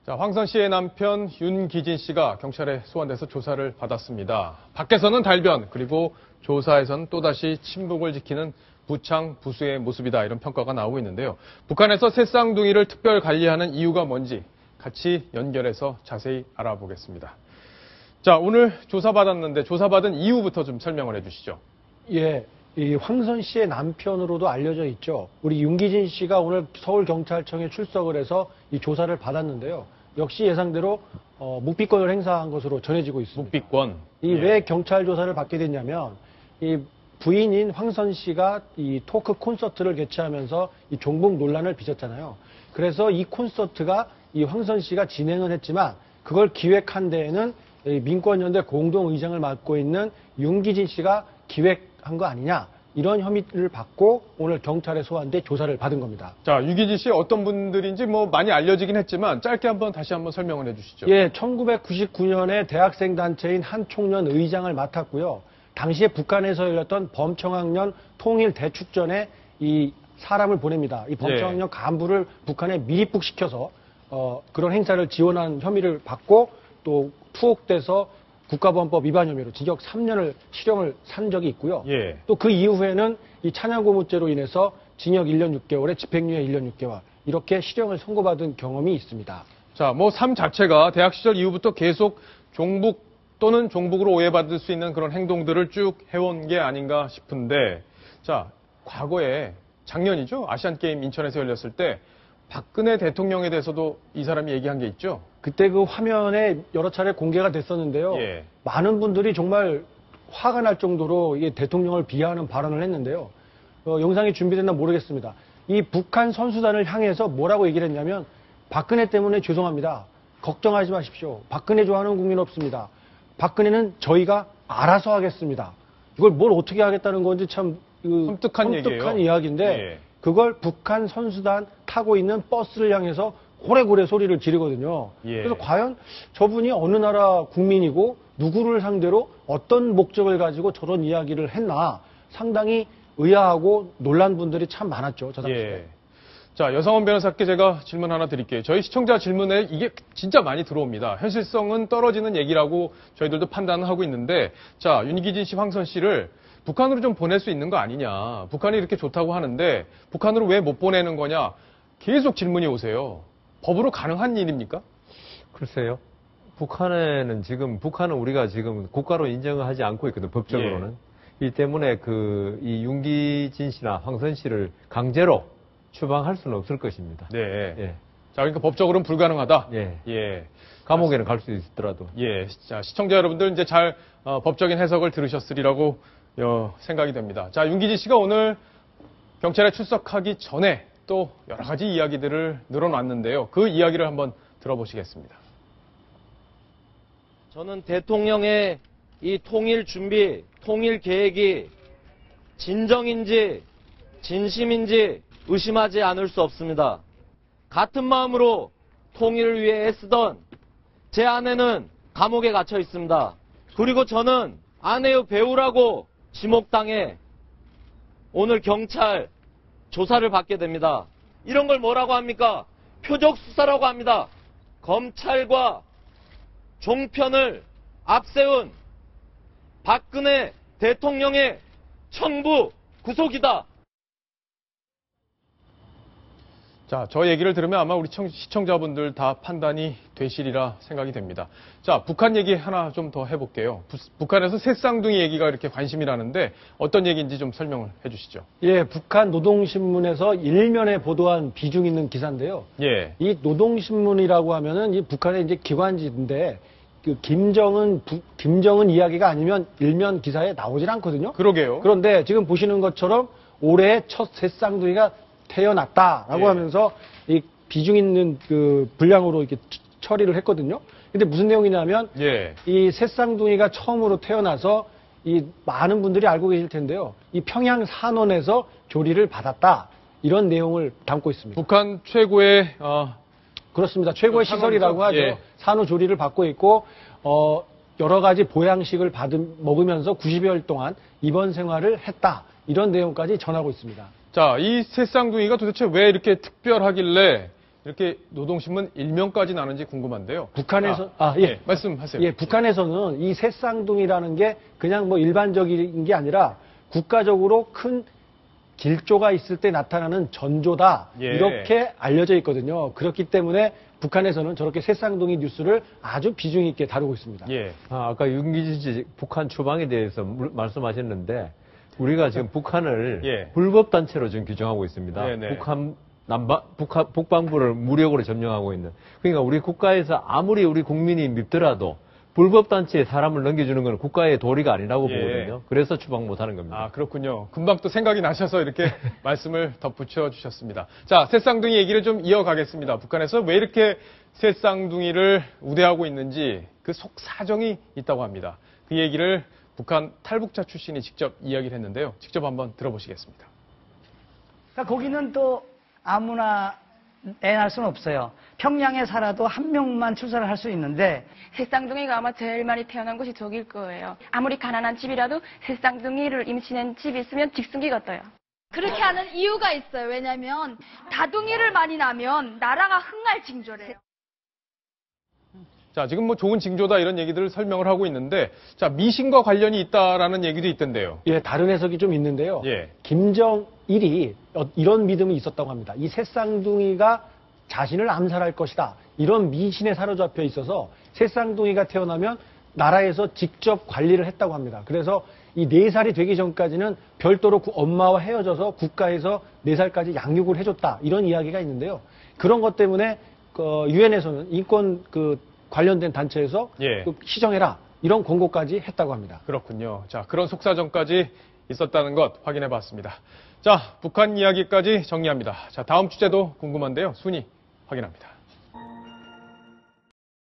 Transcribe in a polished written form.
자, 황선 씨의 남편 윤기진 씨가 경찰에 소환돼서 조사를 받았습니다. 밖에서는 달변, 그리고 조사에서는 또다시 친북을 지키는 부창 부수의 모습이다, 이런 평가가 나오고 있는데요. 북한에서 새쌍둥이를 특별 관리하는 이유가 뭔지 같이 연결해서 자세히 알아보겠습니다. 자, 오늘 조사받았는데 조사받은 이유부터 좀 설명을 해주시죠. 예, 이 황선 씨의 남편으로도 알려져 있죠. 우리 윤기진 씨가 오늘 서울경찰청에 출석을 해서 이 조사를 받았는데요. 역시 예상대로 묵비권을 행사한 것으로 전해지고 있습니다. 묵비권. 왜 경찰 조사를 받게 됐냐면 이 부인인 황선 씨가 이 토크 콘서트를 개최하면서 이 종북 논란을 빚었잖아요. 그래서 이 콘서트가 이 황선 씨가 진행을 했지만 그걸 기획한 데에는 이 민권연대 공동의장을 맡고 있는 윤기진 씨가 기획한 거 아니냐, 이런 혐의를 받고 오늘 경찰에 소환돼 조사를 받은 겁니다. 자, 윤기진 씨 어떤 분들인지 많이 알려지긴 했지만 짧게 다시 한번 설명을 해주시죠. 예, 1999년에 대학생 단체인 한총련 의장을 맡았고요. 당시에 북한에서 열렸던 범청학년 통일 대축전에 이 사람을 보냅니다. 이 범청학년 간부를 북한에 밀입국시켜서 그런 행사를 지원한 혐의를 받고 또 투옥돼서 국가보안법 위반 혐의로 징역 3년을 실형을 산 적이 있고요. 또 그 이후에는 이 찬양고무죄로 인해서 징역 1년 6개월에 집행유예 1년 6개월 이렇게 실형을 선고받은 경험이 있습니다. 자, 삶 자체가 대학 시절 이후부터 계속 종북 또는 종북으로 오해받을 수 있는 그런 행동들을 쭉 해온 게 아닌가 싶은데, 자, 과거에 작년이죠? 아시안게임 인천에서 열렸을 때 박근혜 대통령에 대해서도 이 사람이 얘기한 게 있죠? 그때 그 화면에 여러 차례 공개가 됐었는데요. 많은 분들이 정말 화가 날 정도로 이게 대통령을 비하하는 발언을 했는데요. 영상이 준비됐나 모르겠습니다. 이 북한 선수단을 향해서 뭐라고 얘기를 했냐면, 박근혜 때문에 죄송합니다. 걱정하지 마십시오. 박근혜 좋아하는 국민 없습니다. 박근혜는 저희가 알아서 하겠습니다. 이걸 뭘 어떻게 하겠다는 건지 참 섬뜩한 이야기인데 그걸 북한 선수단 타고 있는 버스를 향해서 고래고래 소리를 지르거든요. 그래서 과연 저분이 어느 나라 국민이고 누구를 상대로 어떤 목적을 가지고 저런 이야기를 했나, 상당히 의아하고 놀란 분들이 참 많았죠, 저 당시에. 자, 여상원 변호사께 제가 질문 하나 드릴게요. 저희 시청자 질문에 이게 진짜 많이 들어옵니다. 현실성은 떨어지는 얘기라고 저희들도 판단을 하고 있는데, 자, 윤기진 씨, 황선 씨를 북한으로 좀 보낼 수 있는 거 아니냐. 북한이 이렇게 좋다고 하는데 북한으로 왜 못 보내는 거냐. 계속 질문이 오세요. 법으로 가능한 일입니까? 글쎄요. 북한은 우리가 지금 국가로 인정을 하지 않고 있거든, 법적으로는. 이 때문에 이 윤기진 씨나 황선 씨를 강제로 추방할 수는 없을 것입니다. 자, 그러니까 법적으로는 불가능하다. 감옥에는 갈 수 있더라도. 자, 시청자 여러분들 이제 잘 법적인 해석을 들으셨으리라고 생각이 됩니다. 자, 윤기진 씨가 오늘 경찰에 출석하기 전에 또 여러 가지 이야기들을 늘어놨는데요. 그 이야기를 한번 들어보시겠습니다. 저는 대통령의 이 통일 준비, 통일 계획이 진정인지 진심인지 의심하지 않을 수 없습니다. 같은 마음으로 통일을 위해 애쓰던 제 아내는 감옥에 갇혀 있습니다. 그리고 저는 아내의 배우라고 지목당해 오늘 경찰 조사를 받게 됩니다. 이런 걸 뭐라고 합니까? 표적 수사라고 합니다. 검찰과 종편을 앞세운 박근혜 대통령의 청부 구속이다. 자, 저 얘기를 들으면 아마 우리 시청자분들 다 판단이 되시리라 생각이 됩니다. 자, 북한 얘기 하나 좀 더 해볼게요. 북한에서 새쌍둥이 얘기가 이렇게 관심이라는데 어떤 얘기인지 좀 설명을 해주시죠. 북한 노동신문에서 일면에 보도한 비중 있는 기사인데요. 이 노동신문이라고 하면은 이 북한의 이제 기관지인데 그 김정은 이야기가 아니면 일면 기사에 나오질 않거든요. 그러게요. 그런데 지금 보시는 것처럼 올해 첫 새쌍둥이가 태어났다라고 하면서 이 비중 있는 그 분량으로 이렇게 처리를 했거든요. 근데 무슨 내용이냐면 이 새쌍둥이가 처음으로 태어나서 이 많은 분들이 알고 계실 텐데요. 이 평양 산원에서 조리를 받았다, 이런 내용을 담고 있습니다. 북한 최고의 그렇습니다. 최고의 시설이라고 하죠. 산후 조리를 받고 있고 여러 가지 보양식을 먹으면서 90여일 동안 입원 생활을 했다, 이런 내용까지 전하고 있습니다. 자, 이 새쌍둥이가 도대체 왜 이렇게 특별하길래 이렇게 노동신문 일명까지 나는지 궁금한데요. 북한에서 말씀하세요. 예, 북한에서는 이 새쌍둥이라는 게 그냥 뭐 일반적인 게 아니라 국가적으로 큰 길조가 있을 때 나타나는 전조다. 예. 이렇게 알려져 있거든요. 그렇기 때문에 북한에서는 저렇게 새쌍둥이 뉴스를 아주 비중 있게 다루고 있습니다. 예. 아까 윤기진 씨 북한 추방에 대해서 말씀하셨는데 우리가 지금 북한을 예. 불법 단체로 지금 규정하고 있습니다. 네네. 북한 북방부를 무력으로 점령하고 있는. 그러니까 우리 국가에서 아무리 우리 국민이 밉더라도 불법 단체에 사람을 넘겨주는 건 국가의 도리가 아니라고 예. 보거든요. 그래서 추방 못하는 겁니다. 아, 그렇군요. 금방 또 생각이 나셔서 이렇게 말씀을 덧붙여 주셨습니다. 자, 새쌍둥이 얘기를 좀 이어가겠습니다. 북한에서 왜 이렇게 새쌍둥이를 우대하고 있는지 그 속 사정이 있다고 합니다. 그 얘기를 북한 탈북자 출신이 직접 이야기를 했는데요. 직접 한번 들어보시겠습니다. 그러니까 거기는 또 아무나 내날 수는 없어요. 평양에 살아도 한 명만 출사를 할 수 있는데 새쌍둥이가 아마 제일 많이 태어난 곳이 저길 거예요. 아무리 가난한 집이라도 새쌍둥이를 임신한 집이 있으면 직승기가 떠요. 그렇게 하는 이유가 있어요. 왜냐면 다둥이를 많이 낳으면 나라가 흥할 징조래요. 자, 지금 뭐 좋은 징조다 이런 얘기들을 설명을 하고 있는데, 자, 미신과 관련이 있다라는 얘기도 있던데요. 예, 다른 해석이 좀 있는데요. 예. 김정일이 이런 믿음이 있었다고 합니다. 이 새쌍둥이가 자신을 암살할 것이다. 이런 미신에 사로잡혀 있어서 새쌍둥이가 태어나면 나라에서 직접 관리를 했다고 합니다. 그래서 이 4살이 되기 전까지는 별도로 엄마와 헤어져서 국가에서 4살까지 양육을 해줬다. 이런 이야기가 있는데요. 그런 것 때문에 유엔에서는 인권 관련된 단체에서 예. 시정해라. 이런 권고까지 했다고 합니다. 그렇군요. 자, 그런 속사정까지 있었다는 것 확인해 봤습니다. 자, 북한 이야기까지 정리합니다. 자, 다음 주제도 궁금한데요. 순위 확인합니다.